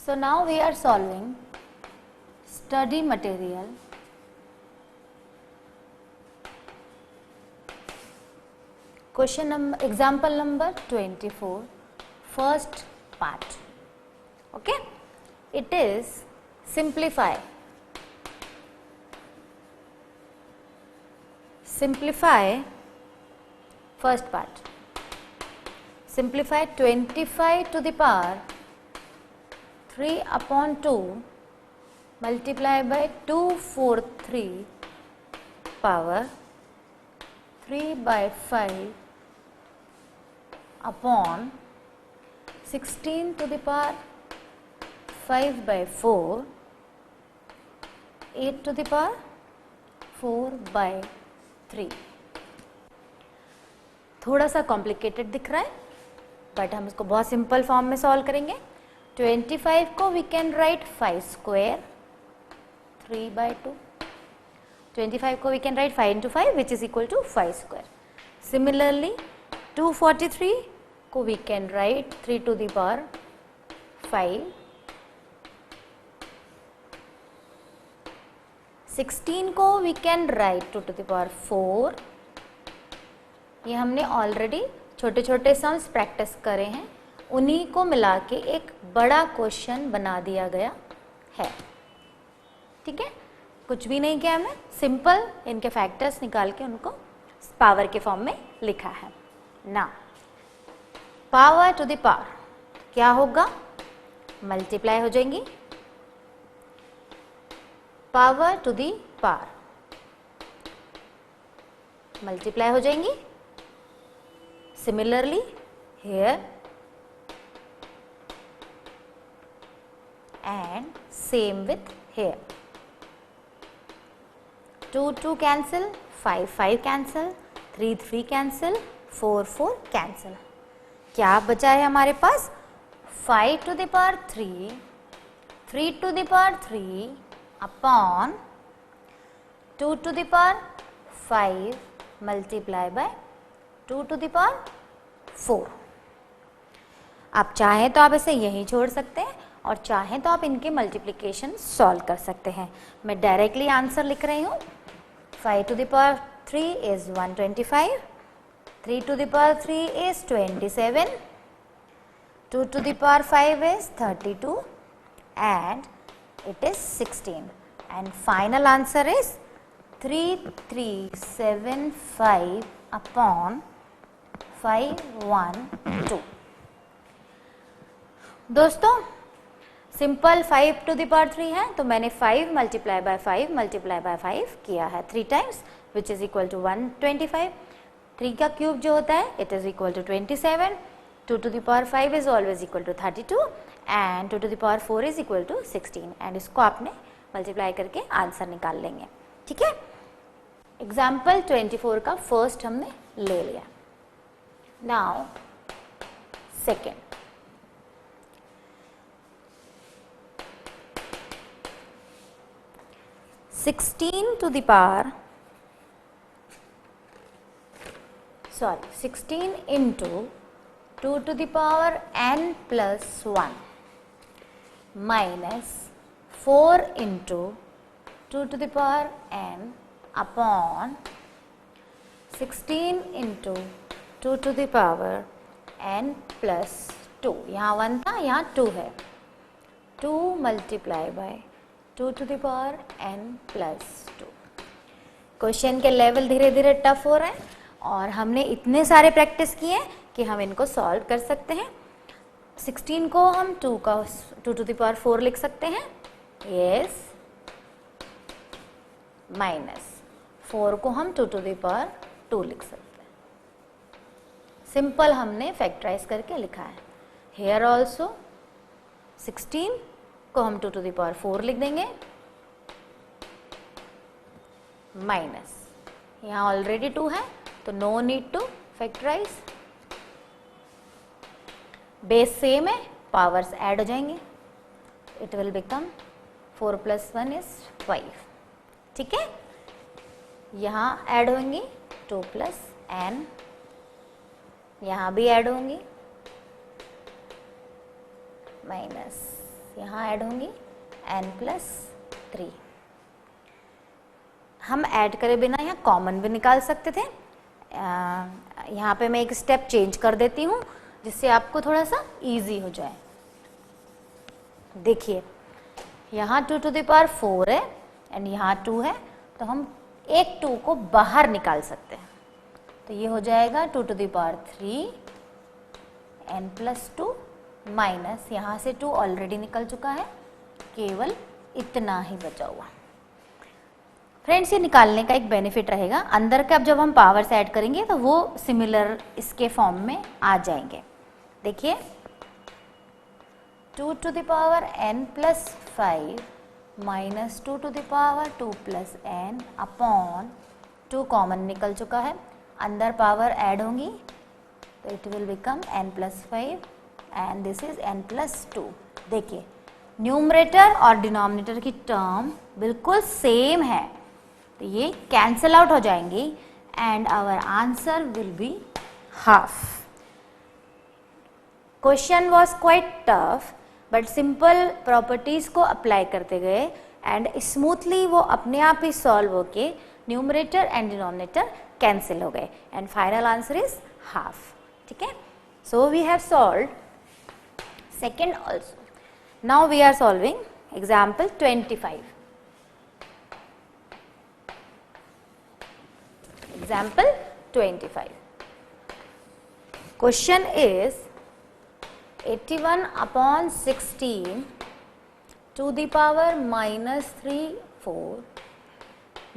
So now we are solving study material question number, example number 24, first part. Okay, it is simplify first part. Simplify 25 to the power 3 upon 2 multiply by 243 power 3 by 5 upon 16 to the power 5 by 4 8 to the power 4 by 3. थोड़ा सा complicated दिख रहा है but हम इसको बहुत simple form में solve करेंगे. 25 को we can write 5 square 3 by 2. 25 को we can write 5 into 5 which is equal to 5 square. Similarly 243 को we can write 3 to the power 5. 16 को we can write 2 to the power 4. ये हमने ऑलरेडी छोटे छोटे सम्स प्रैक्टिस करे हैं, उन्हीं को मिला के एक बड़ा क्वेश्चन बना दिया गया है. ठीक है, कुछ भी नहीं किया हमने, सिंपल इनके फैक्टर्स निकाल के उनको पावर के फॉर्म में लिखा है. ना पावर टू द पावर क्या होगा, मल्टीप्लाई हो जाएंगी. Power to the power multiply हो जाएंगी. Similarly here and same with here. 2 2 cancel, 5 5 cancel, 3 3 cancel, 4 4 cancel. क्या बचा है हमारे पास, 5 to the power 3, 3 to the power 3 upon 2 to the power 5 multiply by 2 to the power 4. आप चाहें तो आप इसे यहीं छोड़ सकते हैं और चाहें तो आप इनके मल्टीप्लिकेशन सॉल्व कर सकते हैं. मैं डायरेक्टली आंसर लिख रही हूँ. 5 to the power 3 is 125, 3 to the power 3 is 27, 2 to the power 5 is 32 and it is 16 and final answer is 3375 upon 512. दोस्तों सिंपल 5 to the power 3 है तो मैंने 5 multiply by 5 multiply by 5 किया है 3 times which is equal to 125. 3 का cube जो होता है it is equal to 27. 2 to the power 5 is always equal to 32 and 2 to the power 4 is equal to 16 and इसको आपने multiply करके आंसर निकाल लेंगे. ठीक है, एग्जाम्पल 24 का फर्स्ट हमने ले लिया. Now second. Sixteen to the power 16 into 2 to the power n plus 1 minus 4 into 2 to the power n upon 16 into 2 to the power n plus 2. यहाँ 1 था, यहाँ 2 है. 2 multiply by 2 to the power n plus 2. Question के level धीरे धीरे tough हो रहे हैं और हमने इतने सारे प्रैक्टिस किए कि हम इनको सॉल्व कर सकते हैं. 16 को हम 2 to the power 4 लिख सकते हैं. यस. माइनस 4 को हम 2 to the power 2 लिख सकते हैं. सिंपल हमने फैक्टराइज करके लिखा है. हेयर ऑल्सो 16 को हम 2 to the power 4 लिख देंगे. माइनस यहाँ ऑलरेडी 2 है तो no need to factorise. Base same है, पावर्स ऐड हो जाएंगे. It will become 4 plus 1 is 5. ठीक है, यहाँ ऐड होंगी 2 plus n, यहाँ भी ऐड होंगी माइनस यहाँ ऐड होंगी n+3। हम ऐड करे बिना यहाँ कॉमन भी निकाल सकते थे। यहाँ पे मैं एक स्टेप चेंज कर देती हूँ जिससे आपको थोड़ा सा इजी हो जाए। देखिए यहाँ 2⁴ है एंड यहाँ 2 है, तो हम एक 2 को बाहर निकाल सकते हैं। तो ये हो जाएगा 2⁵ n+2 माइनस, यहाँ से 2 ऑलरेडी निकल चुका है, केवल इतना ही बचा हुआ। फ्रेंड्स, ये निकालने का एक बेनिफिट रहेगा, अंदर का अब जब हम पावर्स ऐड करेंगे तो वो सिमिलर इसके फॉर्म में आ जाएंगे। देखिए 2⁵n+5 minus 2⁵2+n upon 2 common निकल चुका है, अंदर पावर ऐड होंगी तो it will become n+5 and this is n+2। देखिए न्यूमरेटर और डिनोमिनेटर की टर्म बिल्कुल सेम है, तो ये कैंसल आउट हो जाएंगी and our answer will be half. Question was quite tough but simple properties को अप्लाई करते गए एंड स्मूथली वो अपने आप ही सॉल्व होके न्यूमरेटर एंड डिनोमिनेटर कैंसिल हो गए and final answer is half. ठीक है, so we have solved second also. Now we are solving example 25। Example 25. Question is 81/16 to the power -3/4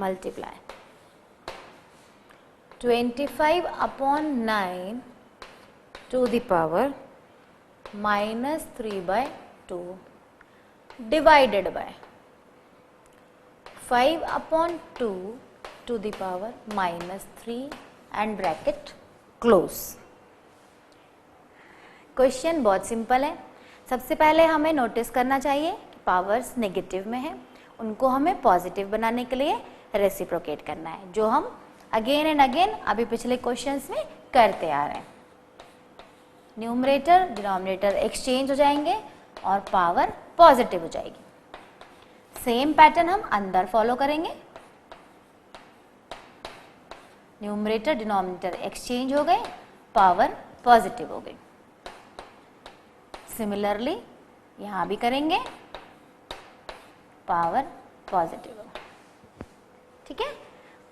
multiply 25/9 to the power -3/2 divided by 5/2 to the power -3 and bracket close। Question बहुत simple है। सबसे पहले हमें notice करना चाहिए कि powers negative में है, उनको हमें पॉजिटिव बनाने के लिए रेसिप्रोकेट करना है, जो हम अगेन एंड अगेन अभी पिछले क्वेश्चंस में करते आ रहे हैं। न्यूमरेटर डिनोमिनेटर एक्सचेंज हो जाएंगे और पावर पॉजिटिव हो जाएगी। सेम पैटर्न हम अंदर फॉलो करेंगे, न्यूमरेटर डिनोमिनेटर एक्सचेंज हो गए, पावर पॉजिटिव हो गई। सिमिलरली यहाँ भी करेंगे, पावर पॉजिटिव हो। ठीक है,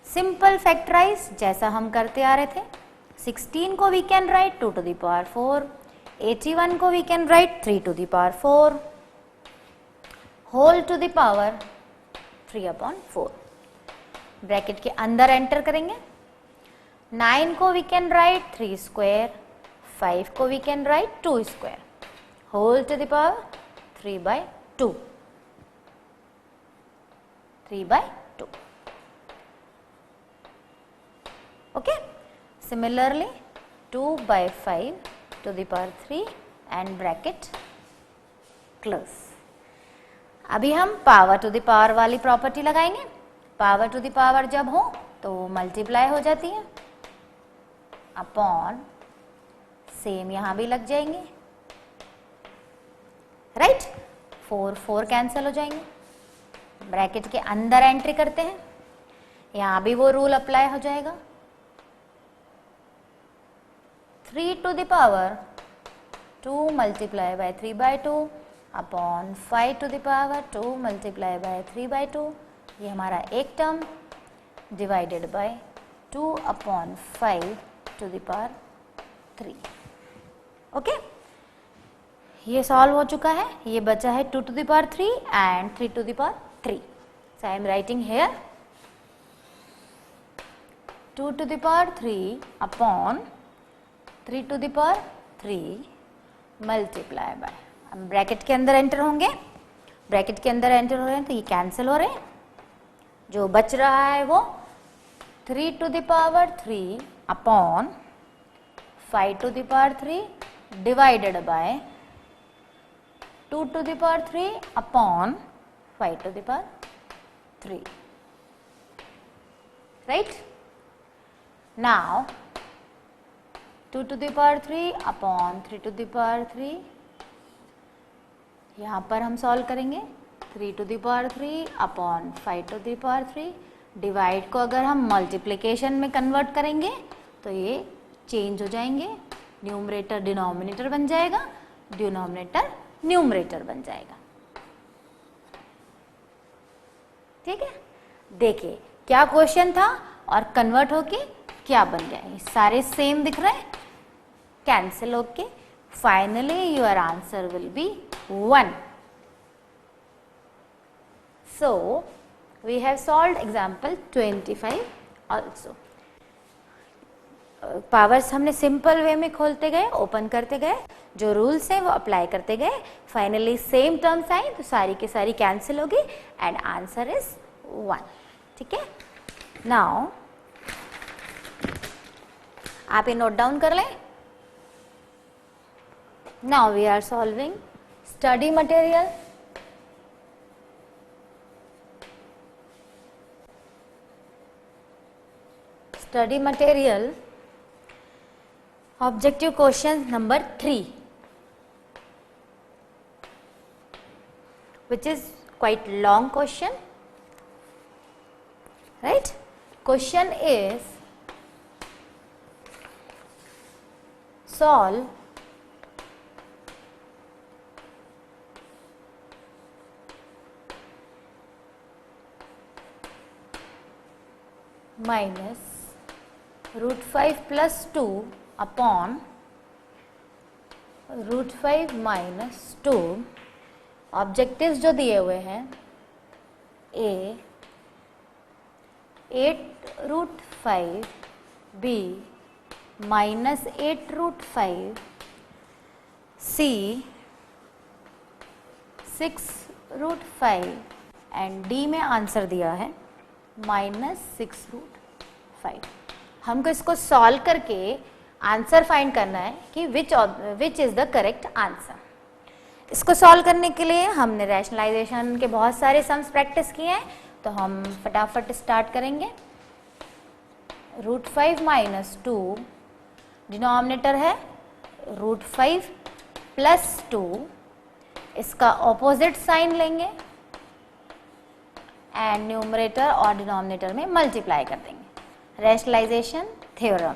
सिंपल फैक्टराइज जैसा हम करते आ रहे थे। 16 को वी कैन राइट 2⁴, 81 को we can write 3⁴, whole to the power 3/4। Bracket के अंदर एंटर करेंगे। 9 को वी कैन राइट 3², 5 को we can write 2², whole to the power 3/2, 3/2। Okay, similarly 2/5 to the power 3 and bracket close। अभी हम पावर टू द पावर वाली property लगाएंगे। Power to the power जब हो तो मल्टीप्लाई हो जाती है, अपॉन सेम यहाँ भी लग जाएंगे, राइट। 4 कैंसिल हो जाएंगे। ब्रैकेट के अंदर एंट्री करते हैं, यहाँ भी वो रूल अप्लाई हो जाएगा। 3 to the power 2 multiply by 3/2 upon 5 to the power 2 multiply by 3/2, ये हमारा एक term, divided by 2/5 to the power 3। Okay, ये सॉल्व हो चुका है। ये बचा है 2 to the power 3 and 3 to the power 3। So I am writing here 2 to the power 3 upon 3 to the power 3 multiply by, हम ब्रैकेट के अंदर एंटर होंगे। ब्रैकेट के अंदर एंटर हो रहे हैं तो ये कैंसिल हो रहे हैं। जो बच रहा है वो 3 to the power 3 upon 5 to the power 3 divided by 2 to the power 3 upon 5 to the power 3, right? Now 2 to the power 3 upon 3 to the power 3, यहाँ पर हम सॉल्व करेंगे 3 to the power 3 upon 5 to the power 3। Divide को अगर हम multiplication में convert करेंगे तो ये चेंज हो जाएंगे, न्यूमरेटर डिनोमिनेटर बन जाएगा, डिनोमिनेटर न्यूमरेटर बन जाएगा। ठीक है, देखिए क्या क्वेश्चन था और कन्वर्ट होके क्या बन गया। ये सारे सेम दिख रहे हैं, कैंसिल होके finally your answer will be 1। So we have solved example 25 also. Powers हमने सिंपल वे में खोलते गए, ओपन करते गए, जो रूल्स हैं वो अप्लाई करते गए, फाइनली सेम टर्म्स आई तो सारी की सारी कैंसिल होगी एंड आंसर इज 1। ठीक है, नाउ आप ये नोट डाउन कर लें। Now we are solving study material. Study material objective question number 3, which is quite long question, right? Question is solve minus root 5 plus 2 upon root 5 minus 2। Objectives जो दिए हुए हैं A 8 root 5, B minus 8 root 5, C 6 root 5 and D में answer दिया है minus 6 root 5। हमको इसको solve करके आंसर फाइंड करना है कि which is the correct answer. इसको सॉल्व करने के लिए हमने रैशनलाइजेशन के बहुत सारे सम्स प्रैक्टिस किए हैं, तो हम फटाफट स्टार्ट करेंगे। रूट 5 माइनस 2, डिनोमिनेटर है रूट 5 प्लस 2, इसका ऑपोजिट साइन लेंगे एंड न्यूमरेटर और डिनोमिनेटर में मल्टीप्लाई कर देंगे। Rationalisation theorem,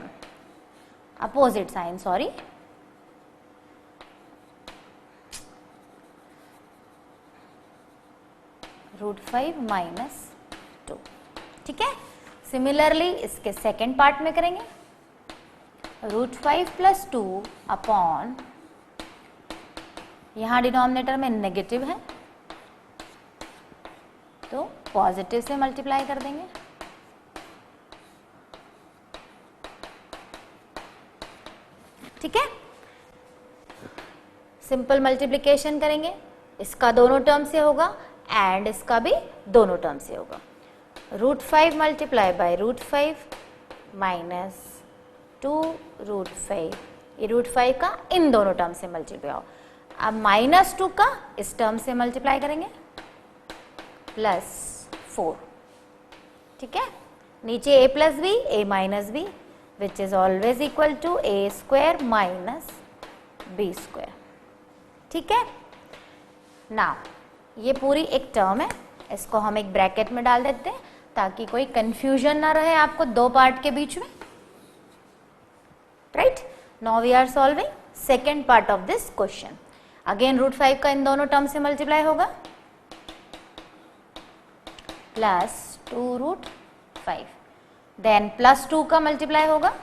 opposite sign, sorry, root 5 minus 2। ठीक है, सिमिलरली इसके सेकेंड पार्ट में करेंगे। रूट 5 प्लस 2 अपॉन, यहां डिनोमिनेटर में नेगेटिव है तो पॉजिटिव से मल्टीप्लाई कर देंगे। ठीक है, सिंपल मल्टीप्लिकेशन करेंगे, इसका दोनों टर्म से होगा एंड इसका भी दोनों टर्म से होगा। Root 5 multiply by root 5 minus 2 root 5, ये रूट 5 का इन दोनों टर्म से मल्टीप्लाई हो। अब माइनस 2 का इस टर्म से मल्टीप्लाई करेंगे प्लस 4। ठीक है, नीचे a plus B, a minus B, which is always equal to a square minus b square। ठीक है, नाउ ये पूरी एक टर्म है, इसको हम एक ब्रैकेट में डाल देते हैं ताकि कोई कंफ्यूजन ना रहे आपको दो पार्ट के बीच में। Right, now we are solving second part of this question. Again root 5 का इन दोनों टर्म से मल्टीप्लाई होगा प्लस 2 रूट 5, देन प्लस 2 का मल्टीप्लाई होगा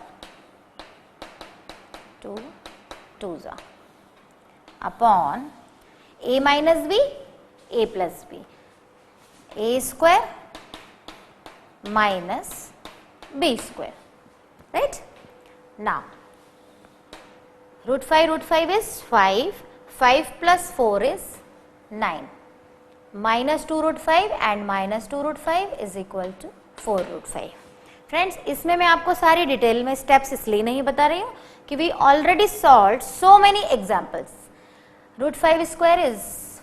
2 2 upon a minus B, a plus B, a square minus b square. Right, now root 5 is 5, 5 plus 4 is 9, minus 2 root 5 and minus 2 root 5 is equal to 4 root 5। Friends, इसमें मैं आपको सारी detail में steps इसलिए नहीं बता रही हूँ कि we already solved so many examples. Root 5 square is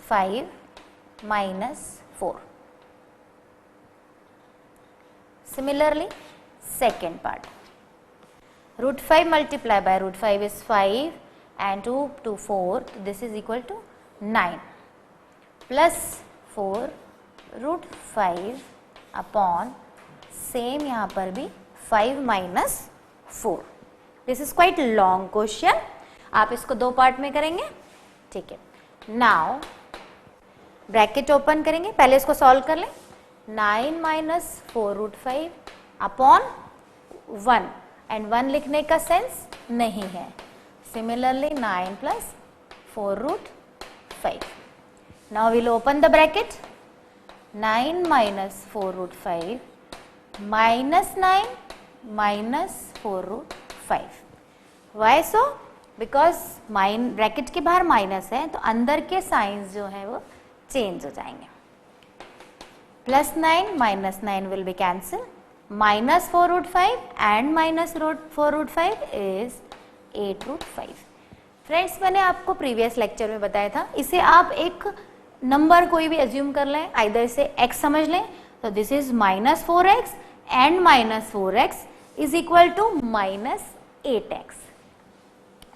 5 minus 4। Similarly second part, root 5 multiply by root 5 is 5 and 2 to 4, this is equal to 9 plus 4 root 5 upon same यहाँ पर भी 5 minus 4। This is quite long question, आप इसको दो part में करेंगे, ठीक है। नाउ ब्रैकेट ओपन करेंगे, पहले इसको सॉल्व कर लें। 9 माइनस 4 रूट 5 अपॉन 1, एंड 1 लिखने का सेंस नहीं है। Similarly 9 plus 4 root 5। Now will open the bracket. 9 minus 4 root 5 minus 9 minus 4 root 5। Why so? Because bracket के बाहर माइनस है तो अंदर के साइंस जो है वो चेंज हो जाएंगे। Plus 9 minus 9 will be cancel, minus 4 root 5 and minus 4 root 5 is 8 root 5। Friends, मैंने आपको प्रीवियस लेक्चर में बताया था, इसे आप एक नंबर कोई भी एज्यूम कर लें, आइदर इसे x समझ लें, तो this is minus 4x and minus 4x is equal to minus 8x।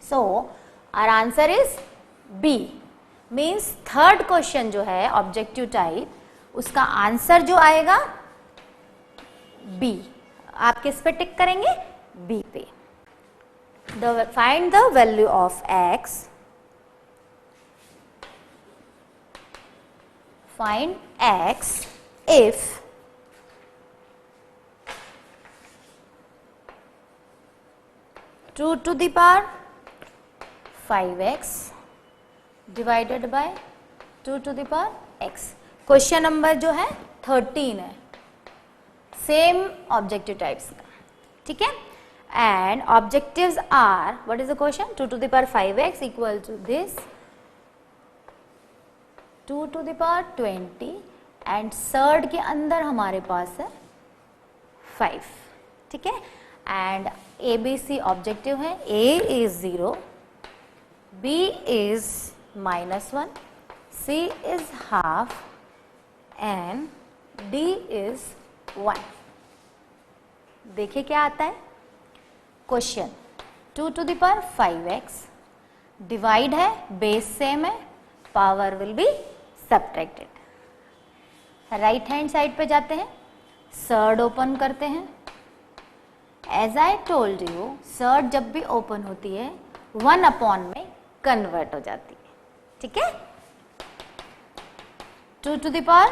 So our answer is B। Means third question जो है ऑब्जेक्टिव टाइप, उसका आंसर जो आएगा B। आप किस पे टिक करेंगे? B पे। Find the value of x, find x if two to the power 5x divided by 2 to the power x। Question number जो है 13 है, सेम ऑब्जेक्टिव टाइप्स का, ठीक है। And objectives are, what is the question? 2 to the power 5x equal to this 2 to the power 20, and surd के अंदर हमारे पास है 5, ठीक है। एंड ABC ऑब्जेक्टिव है, A is 0, B is -1, C is half and D is 1। देखिए क्या आता है question. 2 to the power 5x divide है, बेस सेम है, power will be subtracted. Right hand side पे जाते हैं, सर्ड ओपन करते हैं। As I told you, surd जब भी ओपन होती है 1 अपॉन में कन्वर्ट हो जाती है, ठीक है। 2 to the power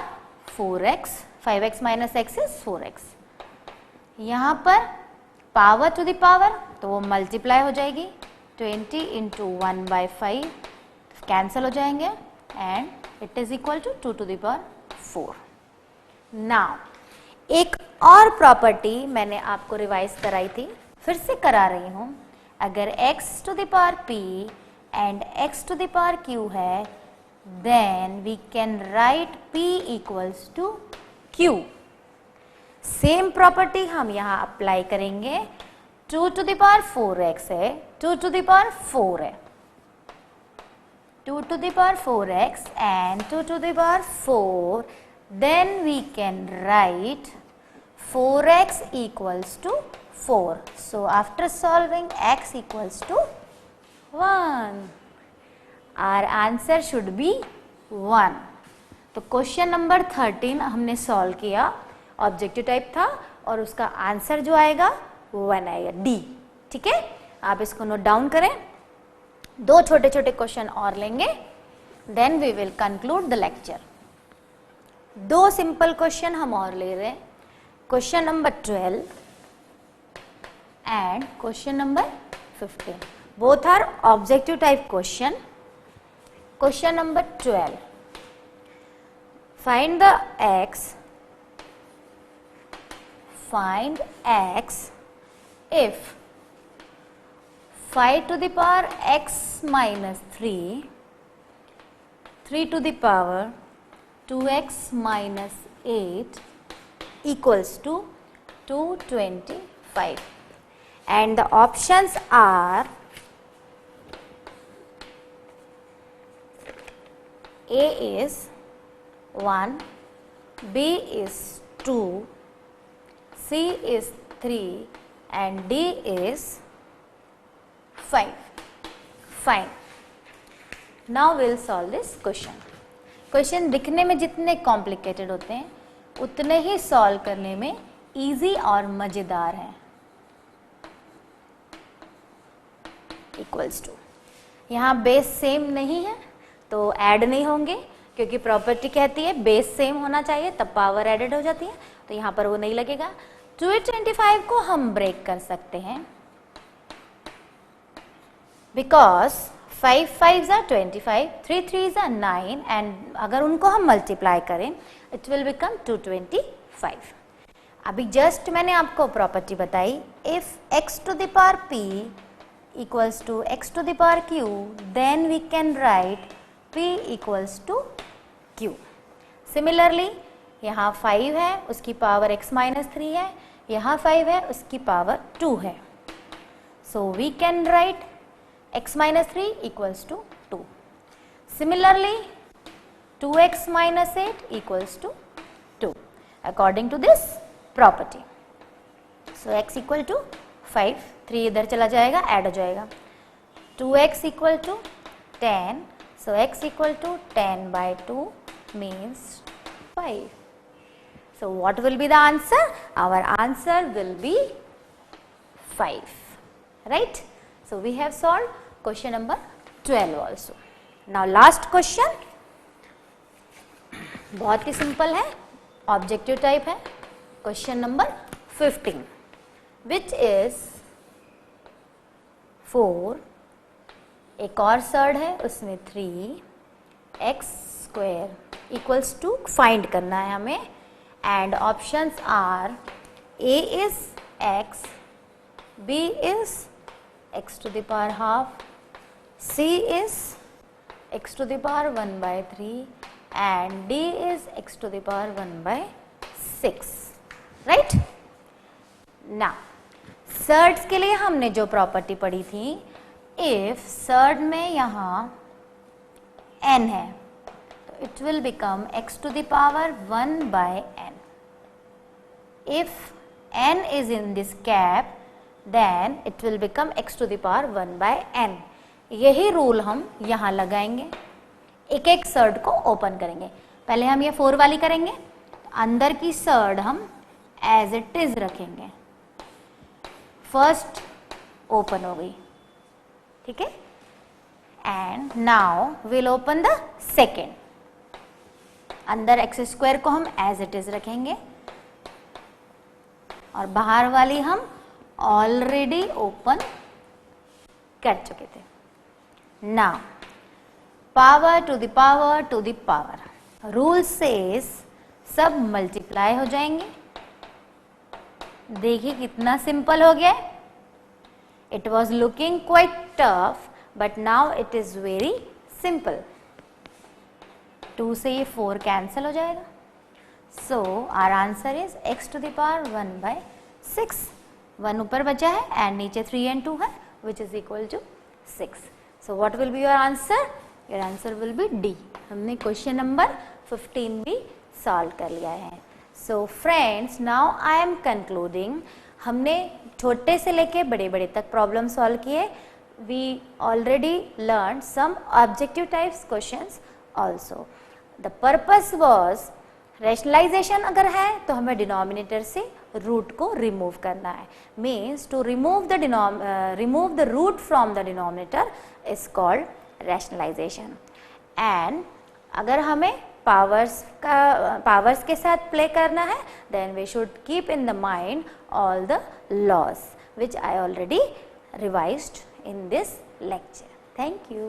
4x, 5x minus x is 4x। यहाँ पर पावर टू द पावर तो वो मल्टीप्लाई हो जाएगी, 20 इंटू 1/5 कैंसिल हो जाएंगे, and it is equal to 2 to the power 4। Now एक और प्रॉपर्टी मैंने आपको रिवाइज कराई थी, फिर से करा रही हूँ। अगर x to the power p and x to the power q है, then we can write p equals to q। Same property हम यहाँ अप्लाई करेंगे। 2 to the power 4x है, 2 to the power 4 है, 2 to the power 4x and 2 to the power 4, then we can write 4x equals to 4। So after solving x equals to 1, our answer should be 1। तो question number 13 हमने solve किया, objective type था, और उसका answer जो आएगा 1 आएगा, D, ठीक है। आप इसको नोट डाउन करें। दो छोटे छोटे क्वेश्चन और लेंगे, then we will conclude the lecture. दो सिंपल क्वेश्चन हम और ले रहे हैं, question number 12 and question number 15। Both are objective type question. Question number 12, find the x, find x if 5 to the power x minus 3, 3 to the power 2x minus 8 equals to 225, and the options are A is 1, B is 2, C is 3 and D is 5. Fine. Now we'll solve this question. Question दिखने में जितने complicated होते हैं उतने ही solve करने में easy और मजेदार हैं। इक्वल्स टू, यहाँ बेस सेम नहीं है तो ऐड नहीं होंगे, क्योंकि प्रॉपर्टी कहती है बेस सेम होना चाहिए तब पावर एडेड हो जाती है, तो यहाँ पर वो नहीं लगेगा। 225 को हम ब्रेक कर सकते हैं because 5 5s are 25, 3 3s are 9 and अगर उनको हम मल्टीप्लाई करें इट विल बिकम 225। अभी जस्ट मैंने आपको प्रॉपर्टी बताई, if x to the power p equals to x to the power q, then we can write p equals to q. Similarly, यहाँ 5 है उसकी पावर x minus 3 है, यहाँ 5 है उसकी पावर 2 है, so we can write x minus 3 equals to 2. Similarly, 2x minus 8 equals to 2 according to this property. So x equal to 5, 3 इधर चला जाएगा, ऐड हो जाएगा, 2x equal to 10, so x equal to 10 by 2 means 5. So what will be the answer? Our answer will be 5, right? So we have solved question number 12 also. Now last question, बहुत ही simple है, objective type है, question number 15 which is 4, एक और surd है उसमें 3x square equals to find करना है हमें, and options are a is x, b is x to the power half, c is x to the power 1 by 3 and d is x to the power 1 by 6, right? Now surds के लिए हमने जो property पढ़ी थी, if surd में यहाँ n है तो it will become x to the power 1 by n. If n is in this cap then it will become x to the power 1 by n. यही रूल हम यहाँ लगाएंगे, एक एक सर्ड को ओपन करेंगे। पहले हम ये 4 वाली करेंगे, अंदर की सर्ड हम एज इट इज रखेंगे, फर्स्ट ओपन हो गई, ठीक है, and now will open the second, अंदर एक्स स्क्वायर को हम एज इट इज रखेंगे और बाहर वाली हम ऑलरेडी ओपन कर चुके थे। Now power to the power to the power, rule says सब मल्टीप्लाई हो जाएंगे। देखिए कितना सिंपल हो गया। It was looking quite tough but now it is very simple. 2 से ये 4 कैंसिल हो जाएगा, so our answer is x to the power 1 by 6। 1 ऊपर बचा है एंड नीचे 3 and 2 है which is equal to 6। So what will be your answer? Your answer will be D. हमने क्वेश्चन नंबर 15 भी सॉल्व कर लिया है। So friends, now I am concluding. हमने छोटे से लेके बड़े बड़े तक प्रॉब्लम सॉल्व किए। We already learn some objective types questions also. The purpose was rationalisation अगर है तो हमें डिनोमिनेटर से रूट को रिमूव करना है। Means to remove the root from the denominator is called rationalisation. And अगर हमें पावर्स के साथ प्ले करना है then we should keep in the mind all the laws which I already revised in this lecture. Thank you.